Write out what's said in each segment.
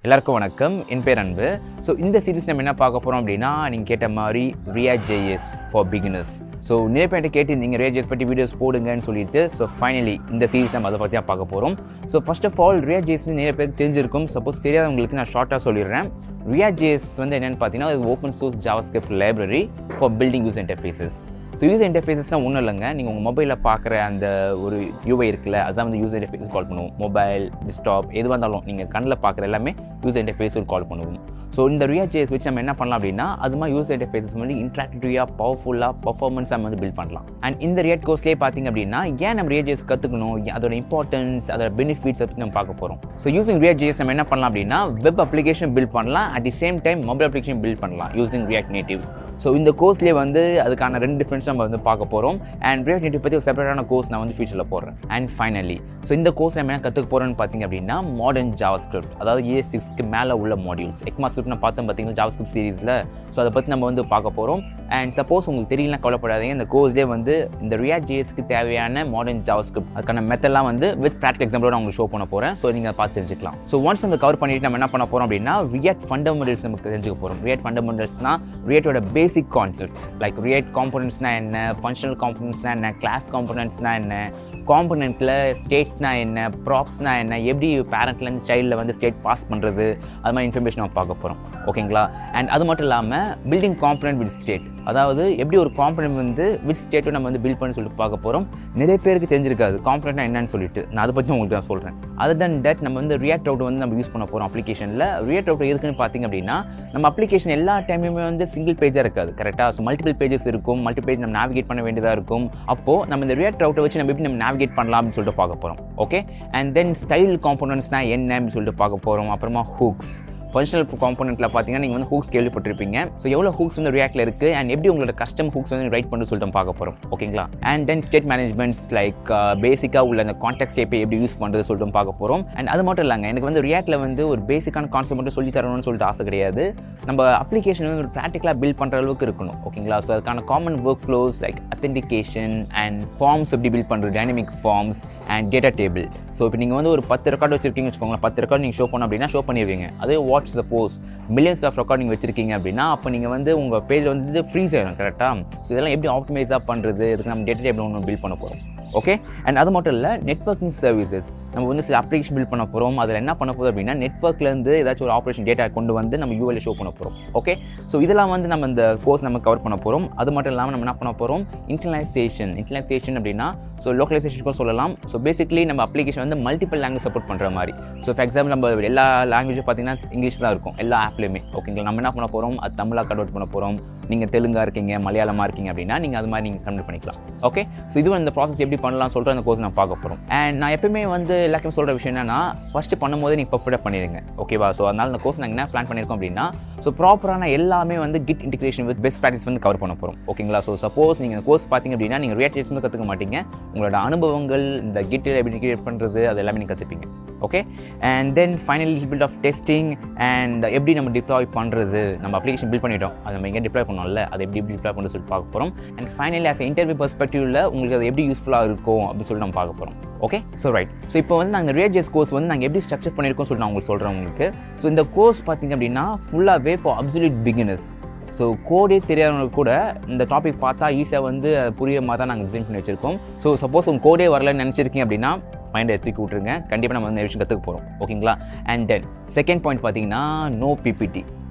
எல்லாருக்கும் வணக்கம். என் பேர் அன்பு. ஸோ இந்த சீரிஸ் நம்ம என்ன பார்க்க போகிறோம் அப்படின்னா, நீங்கள் கேட்ட மாதிரி ReactJS ஃபார் பிகினர்ஸ். ஸோ நிறைய பேர்ட்ட கேட்டிருந்தீங்க ReactJS பற்றி வீடியோஸ் போடுங்கன்னு சொல்லிட்டு. ஸோ ஃபைனலி இந்த சீரிஸ் நம்ம அதை பற்றி தான் பார்க்க போகிறோம். ஸோ ஃபர்ஸ்ட் ஆஃப் ஆல் ReactJSன்னு நிறைய பேருக்கு தெரிஞ்சிருக்கும். சப்போஸ் தெரியாதவங்களுக்கு நான் ஷார்ட்டாக சொல்லிடுறேன். ReactJS வந்து என்னென்னு பார்த்தீங்கன்னா, இது open source JavaScript library for building user interfaces. So user இன்டர்ஃபேஸஸ்னால் ஒன்றும் இல்லைங்க, நீங்கள் உங்கள் மொபைலில் பார்க்குற அந்த ஒரு UI இருக்குல்ல, அதுதான் வந்து யூசர் இன்டர்ஃபேஸ் கால் பண்ணுவோம். மொபைல், டெஸ்க்டாப் எதுவாக இருந்தாலும் நீங்கள் கண்ணில் பார்க்குற எல்லாமே யூசர் இன்டர்ஃபேஸ் கால் பண்ணுவோம். ஸோ இந்த ReactJS வச்சு நம்ம என்ன பண்ணலாம் அப்படின்னா, அது மாதிரி யூசர் இன்டர்ஃபேஸஸ் வந்து இன்ட்ராக்டிவாக, பவர்ஃபுல்லாக, பர்ஃபார்மன்ஸாக நம்ம வந்து பில்ட் பண்ணலாம். அண்ட் இந்த React கோர்ஸ்லேயே பார்த்தீங்க அப்படின்னா, ஏன் நம்ம ReactJS கற்றுக்கணும், அதோட இம்பார்ட்டன்ஸ், அதோட பெனிஃபிட்ஸ் பற்றி நம்ம பார்க்க போகிறோம். ஸோ யூசிங் ReactJS நம்ம என்ன பண்ணலாம் அப்படின்னா, வெப் அப்ளிகேஷன் பில்ட் பண்ணலாம், at the same time mobile application build பண்ணலாம் யூசிங் React Native. ஸோ இந்த கோர்ஸ்லேயே வந்து அதுக்கான 2 டிஃப்ரென்ஸ் நம்ம வந்து பார்க்க போகிறோம். அண்ட் React Native பற்றி ஒரு செப்பரேட்டான கோர்ஸ் நான் வந்து ஃபியூச்சரில் போடுறேன். அண்ட் ஃபைனலி ஸோ இந்த கோர்ஸ் நம்ம என்ன கற்றுக்க போகிறோன்னு பார்த்தீங்க அப்படின்னா, மாடர்ன் JavaScript, அதாவது ES6க்கு மேலே உள்ள மாடியூல்ஸ். ECMAScript நான் பார்த்தோம் பார்த்தீங்கன்னா JavaScript சீரீஸில். ஸோ அதை பற்றி நம்ம வந்து பார்க்க போகிறோம். அண்ட் சப்போஸ் உங்களுக்கு தெரியலனா கவலைப்படாதீங்க, இந்த கோர்ஸ்லேயே வந்து இந்த ReactJSக்கு தேவையான மாடர்ன் JavaScript அதுக்கான மெத்தட்லாம் வந்து வித் ப்ராக்டிகல் எக்ஸாம்பிளோட உங்களுக்கு ஷோ பண்ண போகிறேன். ஸோ நீங்கள் பார்த்து தெரிஞ்சுக்கலாம். ஸோ ஒன்ஸ் நம்ம கவர் பண்ணிட்டு நம்ம என்ன பண்ண போகிறோம் அப்படின்னா, React ஃபண்டமெண்டல்ஸ் நமக்கு தெரிஞ்சுக்க போகிறோம். React ஃபண்டமெண்டல்ஸ்னால் Reactோட பேசிக் கான்செப்ட்ஸ். லைக் React காம்போனன்ட்ஸ்னா என்ன, ஃபங்க்ஷனல் காம்போனன்ட்ஸ்னா என்ன, கிளாஸ் காம்போனன்ட்ஸ்னா என்ன, காம்போனன்ட்டில் ஸ்டேட்ஸ்னா என்ன, ப்ராப்ஸ்னா என்ன, எப்படி பேரண்ட்லேருந்து சைல்டில் வந்து ஸ்டேட் பாஸ் பண்ணுறது, அது மாதிரி இன்ஃபர்மேஷன் நம்ம பார்க்க போகிறோம். ஓகேங்களா? அண்ட் அது மட்டும் இல்லாமல் பில்டிங் காம்போனன்ட் வித் ஸ்டேட், அதாவது எப்படி ஒரு காம்போனன்ட் வந்து வித் ஸ்டேட்டும் நம்ம வந்து பில்ட் பண்ணி சொல்லிட்டு பார்க்க போகிறோம். நிறைய பேருக்கு தெரிஞ்சிருக்காது காம்போனன்ட்னா என்னன்னு சொல்லிட்டு. நான் அதை பற்றி உங்களுக்கு நான் சொல்கிறேன். அதர் தென் தட் நம்ம வந்து React Router வந்து நம்ம யூஸ் பண்ண போகிறோம் அப்ளிகேஷனில். React Router எதுக்குன்னு பார்த்தீங்க அப்படின்னா, நம்ம அப்ளிகேஷன் எல்லா டைமுமே வந்து சிங்கிள் பேஜாக இருக்காது, கரெக்டாக? ஸோ மல்டிபிள் பேஜஸ் இருக்கும், மல்டிபிள் பேஜ் நம்ம நேவிகேட் பண்ண வேண்டியதாக இருக்கும். அப்போது நம்ம இந்த React Router வச்சு நம்ம எப்படி நம்ம நேவிகேட் பண்ணலாம் அப்படின்னு சொல்லிட்டு பார்க்க போகிறோம். ஓகே? அண்ட் தென் ஸ்டைல் காம்போனன்ட்ஸ்னால் என்ன அப்படின்னு சொல்லிட்டு பார்க்க போகிறோம். அப்புறமா ஹூக்ஸ், ஃபங்க்ஷனல் காம்போனன்ட்டில் பார்த்தீங்கன்னா நீங்கள் வந்து ஹூக்ஸ் கேள்விப்பட்டிருப்பீங்க. ஸோ எவ்வளோ ஹூக்ஸ் வந்து Reactல இருக்குது அண்ட் எப்படி உங்களோட கஸ்டம் ஹூக்ஸ் வந்து ரைட் பண்ணி சொல்லிட்டு பார்க்க போகிறோம். ஓகேங்களா? And then state managements, like பேசிக்காக உள்ள அந்த கான்டெக்ஸ்ட் API எப்படி யூஸ் பண்ணுறது சொல்லிட்டு பார்க்க போகிறோம். அண்ட் அது மட்டும் இல்லைங்க, எனக்கு வந்து Reactல வந்து ஒரு பேசிக்கான கான்செப்ட் மட்டும் சொல்லி தரணும்னு சொல்லிட்டு ஆசை கிடையாது. நம்ம அப்ளிகேஷன் வந்து ஒரு ப்ராக்டிக்கலாக பில்ட் பண்ணுற அளவுக்கு இருக்கணும். ஓகேங்களா? ஸோ அதுக்கான common work flows like authentication and forms எப்படி பில்ட் பண்ணுறது, dynamic forms and data table. So இப்போ நீங்கள் வந்து ஒரு 10 ரெக்கார்டு வச்சிருக்கீங்க வச்சுக்கோங்களேன், 10 ரெக்கார்டு நீங்கள் ஷோ பண்ணோம் அப்படின்னா ஷோ பண்ணிடுவீங்க. அதே what's suppose millions of recording வச்சிருக்கீங்க அப்படின்னா, அப்போ நீங்கள் வந்து உங்கள் பேஜ் வந்து ஃப்ரீஸ் ஆகிடும், கரெக்டாக? ஸோ இதெல்லாம் எப்படி ஆப்டிமைஸாக பண்ணுறது, இதுக்கு நம்ம டேட்டா டேபிள் ஒன்று பில்ட் பண்ண போகிறோம். ஓகே? அண்ட் அது மட்டும் இல்லை, நெட்வொர்க்கிங் சர்வீசஸ் நம்ம வந்து சில அப்ளிகேஷன் பில்ட் பண்ண போகிறோம். அதில் என்ன பண்ண போகிறோம் அப்படின்னா, நெட்வொர்க்லேருந்து ஏதாச்சும் ஒரு ஆப்ரேஷன் டேட்டா கொண்டு வந்து நம்ம UIல ஷோ பண்ண போகிறோம். ஓகே? ஸோ இதெல்லாம் வந்து நம்ம இந்த கோர்ஸ் நம்ம கவர் பண்ண போகிறோம். அது மட்டும் இல்லாமல் நம்ம என்ன பண்ண போகிறோம், இன்டர்னலைசேஷன் அப்படின்னா ஸோ லோக்கலைசேஷனுக்கும் சொல்லலாம். ஸோ பேசிக்லி நம்ம அப்ளிகேஷன் வந்து மல்டிபிள் லாங்குவேஜ் சப்போர்ட் பண்ணுற மாதிரி. ஸோ ஃபார் எக்ஸாம்பிள் நம்ம எல்லா லாங்குவேஜும் பார்த்தீங்கன்னா இங்கிலீஷ் தான் இருக்கும் எல்லா ஆப்லேயுமே. ஓகேங்களா? நம்ம என்ன பண்ண போகிறோம், அது தமிழாக கன்வெர்ட் பண்ண போகிறோம். நீங்கள் தெலுங்காக இருக்கீங்க, மலையாளமாக இருக்கீங்க அப்படின்னா நீங்கள் அது மாதிரி நீங்கள் கன்வெர்ட் பண்ணிக்கலாம். ஓகே? ஸோ இது இந்த ப்ராசஸ் எப்படி பண்ணலாம்னு சொல்லிட்டு அந்த கோர்ஸ் நான் பார்க்க போகிறோம். அண்ட் நான் எப்பவுமே வந்து எல்லாருக்கும் சொல்கிற விஷயம் என்னன்னா, ஃபஸ்ட்டு பண்ணும்போது நீங்கள் பர்ஃபெக்டாக பண்ணிடுங்க. ஓகேவா? ஸோ அதனால் இந்த கோர்ஸ் நாங்கள் என்ன பிளான் பண்ணியிருக்கோம் அப்படின்னா, ஸோ ப்ராப்பரான எல்லாமே வந்து git integration with best practice வந்து கவர் பண்ண போகிறோம். ஓகேங்களா? ஸோ சப்போஸ் நீங்கள் இந்த கோர்ஸ் பார்த்தீங்க அப்படின்னா, நீங்கள் ReactJS வந்து கற்றுக்க மாட்டீங்க. உங்களோட அனுபவங்கள், இந்த கிட்டில் எப்படி இன்டிகிரேட் பண்ணுறது, அது எல்லாமே நீங்கள் கற்றுப்பீங்க. Okay? And then finally build of testing and எப்படி நம்ம டிப்ளாய் பண்ணுறது. நம்ம அப்ளிகேஷன் பில்ட் பண்ணிட்டோம், அதை நம்ம எங்கே டிப்ளாய் பண்ணோம்ல, அதை எப்படி டிப்ளாய் பண்ணுறது சொல்லிட்டு பார்க்க போகிறோம். அண்ட் ஃபைனலி ஆஸ் இன்டர்வியூ பெர்ஸ்பெக்டிவில் உங்களுக்கு அது எப்படி யூஸ்ஃபுல்லாக இருக்கும் அப்படின்னு சொல்லிட்டு நம்ம பார்க்க போகிறோம். ஓகே? So right. ஸோ இப்போ வந்து நாங்கள் ReactJS கோர்ஸ் வந்து நாங்கள் எப்படி ஸ்ட்ரக்சர் பண்ணியிருக்கோம் சொல்லிட்டு நான் உங்களுக்கு சொல்கிறேன் உங்களுக்கு. ஸோ இந்த கோர்ஸ் பார்த்தீங்க அப்படின்னா ஃபுல்லாகவே ஃபார் அப்சல்யூட் பிகினர்ஸ். ஸோ கோடே தெரியாதவங்களுக்கு கூட இந்த டாபிக் பார்த்தா ஈஸியாக வந்து புரியுற மாதிரி தான் நாங்கள் டிசைன் பண்ணி வச்சுருக்கோம். ஸோ சப்போஸ் உங்கள் கோடே வரலன்னு நினச்சிருக்கீங்க அப்படின்னா மைண்டை தூக்கி விட்ருங்க. கண்டிப்பாக நம்ம வந்து விஷயம் கற்றுக்க போகிறோம். ஓகேங்களா? அண்ட் தென் செகண்ட் பாயிண்ட் பார்த்தீங்கன்னா, no PPT,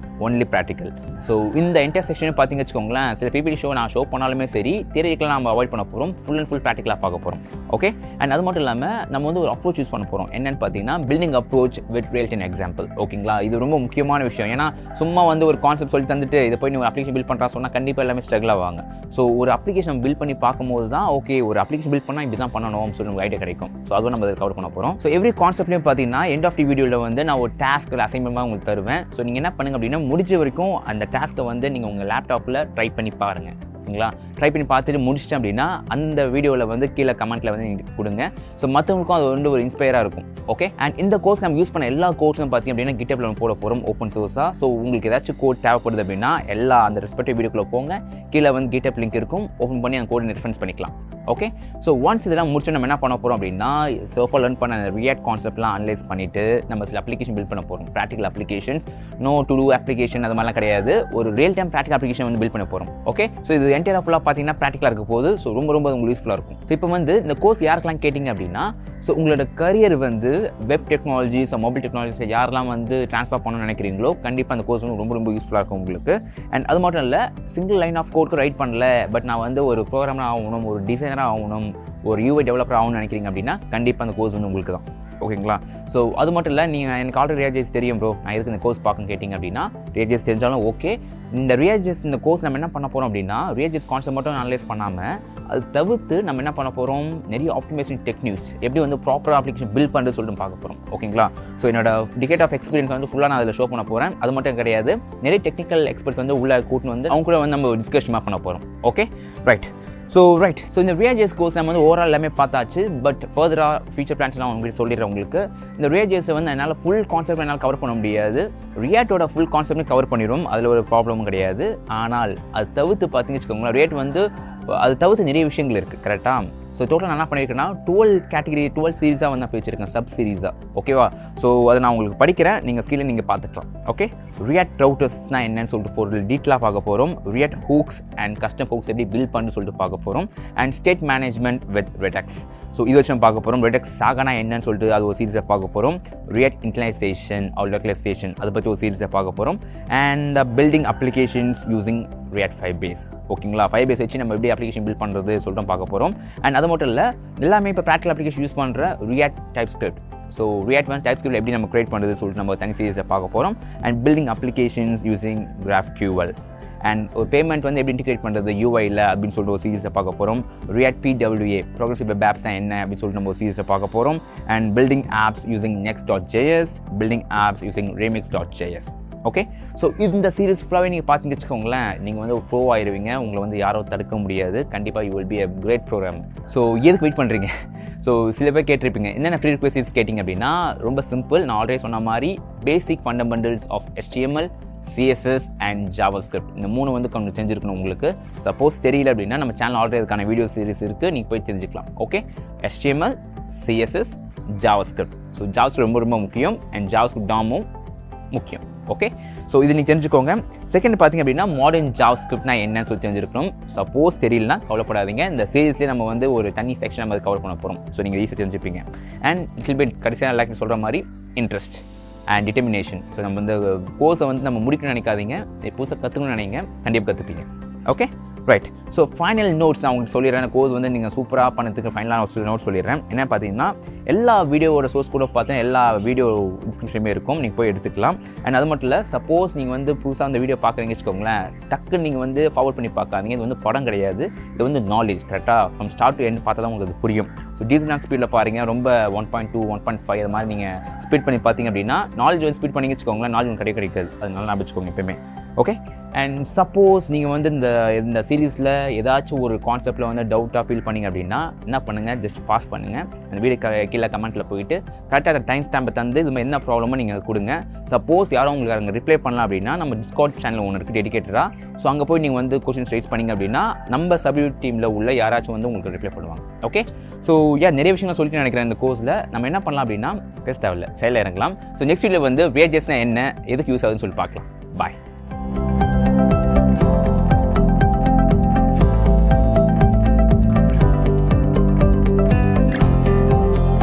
only practical. So இந்த இன்டர்செக்ஷன் பார்த்தீங்க வச்சுக்கோங்களேன், சில PPT நான் ஷோ பண்ணாலுமே சரி, தியரிட்டிக்கலாக நம்ம அவாய்ட் பண்ண போகிறோம். ஃபுல் அண்ட் ஃபுல் ப்ராக்டிக்கலாக பார்க்க போகிறோம். ஓகே? அண்ட் அது மட்டும் இல்லாமல் நம்ம வந்து ஒரு அப்ரோச் யூஸ் பண்ண போகிறோம். என்னென்னு பார்த்தீங்கன்னா, building approach with real time example. ஓகேங்களா? இது ரொம்ப முக்கியமான விஷயம். ஏன்னா சும்மா வந்து ஒரு கான்செப்ட் சொல்லி தந்துட்டு இதை போய் நீங்கள் அப்ளிகேஷன் பில்ட் பண்ணுறா சொன்னால் கண்டிப்பாக எல்லாமே ஸ்ட்ரகிள் ஆவாங்க. ஸோ ஒரு அப்ளிகேஷன் பில்ட் பண்ணி பார்க்கும்போது தான் ஓகே, ஒரு அப்ளிகேஷன் பில்ட் பண்ணால் இப்படி தான் பண்ணணும் சொல்லி உங்களுக்கு ஐடியா கிடைக்கும். ஸோ அதுவும் நம்ம அதை கவர் பண்ண போகிறோம். ஸோ எவ்ரி கான்செப்ட்லேயும் பார்த்தீங்கன்னா எண்ட் ஆஃப் தி வீடியோவில் வந்து நான் ஒரு டாஸ்க் அசைன்மெண்ட்டாக உங்களுக்கு தருவேன். ஸோ நீங்கள் என்ன பண்ணுங்க அப்படின்னா, முடிஞ்ச வரைக்கும் அந்த டாஸ்க்கை வந்து நீங்கள் உங்கள் லேப்டாப்பில் ட்ரை பண்ணி பாருங்கள். ஓகேங்களா? ட்ரை பண்ணி பார்த்துட்டு முடிச்சிட்டேன் அப்படின்னா அந்த வீடியோவில் வந்து கீழே கமெண்ட்டில் வந்து நீங்கள் கொடுங்க. ஸோ மற்றவங்களுக்கும் அது வந்து ஒரு இன்ஸ்பயராக இருக்கும். ஓகே, அண்ட் இந்த கோர்ஸ் நம்ம யூஸ் பண்ண எல்லா கோர்ஸும் பார்த்திங்க அப்படின்னா GitHubல நம்ம போட போகிறோம் ஓப்பன் சோர்ஸாக. ஸோ உங்களுக்கு ஏதாச்சும் கோட் தேவைப்படுது அப்படின்னா எல்லா அந்த ரெஸ்பெக்டிவ் வீடியோக்குள்ளே போங்க, கீழே வந்து GitHub லிங்க் இருக்கும், ஓப்பன் பண்ணி அந்த கோடை ரெஃபரன்ஸ் பண்ணிக்கலாம். ஓகே, ஸோ ஒன்ஸ் இதெல்லாம் முடிச்சு நம்ம என்ன பண்ண போகிறோம் அப்படின்னா சோஃபா லேர்ன் பண்ண அந்த ரியாக்ட் கான்செப்ட்லாம் அனலைஸ் பண்ணிவிட்டு நம்ம சில அப்ளிகேஷன் பில்ட் பண்ண போகிறோம். Practical applications, no to do application அது மாதிரிலாம் கிடையாது. ஒரு ரியல் டைம் ப்ராக்டிகல் அப்ளிகேஷன் வந்து பில்ட் பண்ண போகிறோம். ஓகே, ஸோ இது என்டையராக ஃபுல்லாக பார்த்தீங்கன்னா ப்ராக்டிகலாக இருக்க போது. ஸோ ரொம்ப உங்களுக்கு யூஸ்ஃபுல்லாக இருக்கும். ஸோ இப்போ வந்து இந்த கோர்ஸ் யாருக்கெல்லாம் கேட்டிங்க அப்படின்னா, ஸோ உங்களோட கரியர் வந்து வெப் டெக்னாலஜிஸ், மொபைல் டெக்னாலஜிஸ் யாரெல்லாம் வந்து ட்ரான்ஸ்ஃபர் பண்ணணும்னு நினைக்கிறீங்களோ கண்டிப்பாக அந்த கோர்ஸ் வந்து ரொம்ப யூஸ்ஃபுல்லாக இருக்கும் உங்களுக்கு. அண்ட் அது மட்டும் இல்லை, சிங்கிள் லைன் ஆஃப் கோட்க்கு ரைட் பண்ணல, பட் நான் வந்து ஒரு ப்ரோக்ராமராக ஆகணும், ஒரு டிசைனராக ஆகணும், ஒரு UI டெவலப்பர் ஆகணும்னு நினைக்கிறீங்க அப்படின்னா கண்டிப்பாக அந்த கோர்ஸ் வந்து உங்களுக்கு தான். ஓகேங்களா? ஸோ அது மட்டும் இல்லை, நீங்கள் எனக்கு ஆல்ரெடி ReactJS தெரியும் ப்ரோ, நான் எதுக்கு இந்த கோர்ஸ் பார்க்கணும்னு கேட்டிங்க அப்படின்னா ReactJS தெரிஞ்சாலும் ஓகே. இந்த ReactJS இந்த கோர்ஸ் நம்ம என்ன பண்ண போகிறோம் அப்படின்னா ReactJS கான்செப்ட் மட்டும் அனலைஸ் பண்ணாமல் அது தவிர்த்து நம்ம என்ன பண்ண போகிறோம், நிறைய ஆப்டிமைசேஷன் டெக்னிக்ஸ் எப்படி வந்து ப்ராப்பராக அப்ளிகேஷன் பில்ட் பண்ணுறது சொல்லிட்டு பார்க்க போகிறோம். ஓகேங்களா? ஸோ என்னோட டிகேட் ஆஃப் எக்ஸ்பீரியன்ஸ் வந்து ஃபுல்லாக நான் அதில் ஷோ பண்ண போகிறேன். அது மட்டும் கிடையாது, நிறைய டெக்னிக்கல் எக்ஸ்பர்ட்ஸ் வந்து உள்ள கூட்டின்னு வந்து அவங்க கூட வந்து நம்ம டிஸ்கஷன் பண்ண போகிறோம். Okay, right. ஸோ இந்த ReactJS கோர்ஸ் நம்ம வந்து ஓவரால் எல்லாமே பார்த்தாச்சு. பட் ஃபர்தராக ஃபியூச்சர் பிளான்ஸ்லாம் உங்களுக்கு சொல்லிடுறேன். உங்களுக்கு இந்த ReactJS வந்து என்னால் ஃபுல் கான்செப்ட் என்னால் கவர் பண்ண முடியாது. ரியாக்டோட ஃபுல் கான்செப்ட்டும் கவர் பண்ணிடும், அதில் ஒரு ப்ராப்ளமும் கிடையாது. ஆனால் அது தவிர்த்து பார்த்தீங்கன்னு வச்சுக்கோங்களேன், React வந்து அது தவிர்த்து நிறைய விஷயங்கள் இருக்குது. கரெக்டாக? ஸோ டோட்டலாக நான் என்ன பண்ணியிருக்கேன்னா 12 கேட்டகரி 12 சீரீஸாக வந்து நான் பிரிச்சிருக்கேன், சப் சீரீஸாக. ஓகேவா? ஸோ அதை நான் உங்களுக்கு படிக்கிறேன், நீங்கள் ஸ்கில்லை நீங்கள் பார்த்துக்கலாம். ஓகே, React ரவுட்டர்ஸ்னால் என்னன்னு சொல்லிட்டு ஒரு டீட்டெயிலாக பார்க்க போகிறோம். React hooks and custom hooks எப்படி பில்ட் பண்ணு சொல்லிட்டு பார்க்க போகிறோம். And state management with Redux. So இது வச்சு நம்ம பார்க்க போகிறோம். Redux சாகனா என்னன்னு சொல்லிட்டு அது ஒரு சீரீஸாக பார்க்க போகிறோம். React இன்டர்னலைசேஷன் ஆர் லோக்கலைசேஷன் அதை பற்றி ஒரு சீரீஸாக பார்க்க போகிறோம். And building applications using React 5 base. ஓகேங்களா? 5 base வச்சு நம்ம எப்படி அப்ளிகேஷன் பில்ட் பண்ணுறது சொல்லிட்டு பார்க்க போகிறோம். அண்ட் அது மட்டும் இல்லை, எல்லாமே இப்போ ப்ராக்டிகல் அப்ளிகேஷன் யூஸ் பண்ணுற React TypeScript. ஸோ React வந்து TypeScript எப்படி நம்ம கிரியேட் பண்ணுறது சொல்லிட்டு நம்ம தனி சீரீஸை பார்க்க போகிறோம். And building applications using GraphQL. And ஒரு பேமெண்ட் வந்து எப்படி இன்டிகிரேட் பண்ணுறது UIயில் அப்படின்னு சொல்லிட்டு ஒரு சீரீஸை பார்க்க போகிறோம். React PWA progressive web apps தான் என்ன அப்படின்னு சொல்லிட்டு நம்ம ஒரு சீரீஸை பார்க்க போகிறோம். And building apps using next.js, building apps using remix.js. Okay, so இந்த சீரீஸ் ஃபுல்லாகவே நீங்கள் பார்த்துன்னு வச்சுக்கோங்களேன், நீங்கள் வந்து ஒரு ப்ரோ ஆயிடுவீங்க. உங்களை வந்து யாரும் தடுக்க முடியாது. கண்டிப்பாக you will be a great program. So எதுக்கு வெயிட் பண்ணுறீங்க? ஸோ சில பேர் கேட்டிருப்பீங்க, என்னென்ன pre-requisites கேட்டிங்க அப்படின்னா ரொம்ப சிம்பிள். நான் ஆல்ரெடி சொன்ன மாதிரி basic fundamentals of HTML, CSS and JavaScript இந்த 3 வந்து கொஞ்சம் தெரிஞ்சிருக்கணும் உங்களுக்கு. சப்போஸ் தெரியல அப்படின்னா நம்ம சேனல் ஆல்ரெடி அதுக்கான வீடியோ சீரிஸ் இருக்குது, நீங்கள் போய் தெரிஞ்சுக்கலாம். Okay, HTML, CSS, JavaScript. So JavaScript ரொம்ப முக்கியம். அண்ட் JavaScript DOM-உம் முக்கியம். ஓகே, ஸோ இது நீங்கள் தெரிஞ்சுக்கோங்க. செகண்ட் பார்த்திங்க அப்படின்னா மாடர்ன் JavaScriptனா என்னன்னு சொல்லி தெரிஞ்சிருக்கணும். சப்போஸ் தெரியலனா கவலைப்படாதீங்க, இந்த சீரீஸ்லேயே நம்ம வந்து ஒரு தனி செக்ஷன் நம்ம கவர் பண்ண போகிறோம். ஸோ நீங்கள் ஈஸியாக தெரிஞ்சுப்பீங்க. அண்ட் லிட்டில் பிட் கடைசியாக லைக் சொல்கிற மாதிரி இன்ட்ரெஸ்ட் அண்ட் டிட்டர்மினேஷன். ஸோ நம்ம இந்த கோர்ஸை வந்து நம்ம முடிக்கணும்னு நினைக்காதீங்க, புதுசாக கற்றுக்கணும்னு நினைங்க, கண்டிப்பாக கற்றுப்பீங்க. Okay, right. So final notes நான் உங்களுக்கு சொல்லிடுறேன். கோர்ஸ் வந்து நீங்கள் சூப்பராக பண்ணதுக்கு ஃபைனலாக நோட்ஸ் சொல்லிடுறேன். என்ன பார்த்தீங்கன்னா எல்லா வீடியோவோட சோர்ஸ் கூட பார்த்தா எல்லா வீடியோ டிஸ்கிரிப்ஷனுமே இருக்கும், நீங்கள் போய் எடுத்துக்கலாம். அண்ட் அது மட்டும் இல்லை, சப்போஸ் நீங்கள் வந்து புதுசாக அந்த வீடியோ பார்க்குறீங்க வச்சுக்கோங்களேன், டக்குன்னு நீங்கள் வந்து ஃபார்வர்ட் பண்ணி பார்க்காதீங்க. இது வந்து படம் கிடையாது, இது வந்து நாலேஜ். கரெக்டாக ஃப்ரம் ஸ்டார்ட் டு எண்ட் பார்த்தா தான் உங்களுக்கு அது புரியும். ஸோ டீசன்ட் ஸ்பீடில் பாருங்கள், ரொம்ப 1.2 1.5 அது மாதிரி நீங்கள் ஸ்பீட் பண்ணி பார்த்தீங்க அப்படின்னா நாலேஜ் வந்து ஸ்பீட் பண்ணி வச்சுக்கோங்களேன், நாலேஜ் ஒன்று கிடைக்காது. அதனால நான் வச்சுக்கோங்க எப்பயுமே. ஓகே, அண்ட் சப்போஸ் நீங்கள் வந்து இந்த சீரீஸில் ஏதாச்சும் ஒரு கான்செப்ட்டில் வந்து டவுட்டாக ஃபீல் பண்ணிங்க அப்படின்னா என்ன பண்ணுங்கள், ஜஸ்ட் பாஸ் பண்ணுங்கள். அந்த வீடியோ கீழே கமெண்ட்டில் போயிட்டு கரெக்டாக அந்த டைம் ஸ்டாம்பை தந்து இது மாதிரி என்ன ப்ராப்ளமோ நீங்கள் கொடுங்க. சப்போஸ் யாரும் உங்களுக்கு அங்கே ரிப்ளை பண்ணலாம் அப்படின்னா நம்ம டிஸ்கார்ட் சேனல் ஒன்று இருக்குது டெடிகேட்டடாக. ஸோ அங்கே போய் நீங்கள் வந்து கொஸ்டின்ஸ் ரைஸ் பண்ணிங்க அப்படின்னா நம்ம சப்டியூட் டீமில் உள்ள யாராச்சும் வந்து உங்களுக்கு ரிப்ளை பண்ணுவாங்க. ஓகே, ஸோ நிறைய விஷயங்கள் சொல்லிட்டு நினைக்கிறேன். இந்த கோர்ஸில் நம்ம என்ன பண்ணலாம் அப்படின்னா பேச தேவையில்லை, சைடில் இறங்கலாம். ஸோ நெக்ஸ்ட் வீடியோவில் வந்து ReactJS என்ன, எதுக்கு யூஸ் ஆகுதுன்னு சொல்லி பார்க்கலாம். பாய்.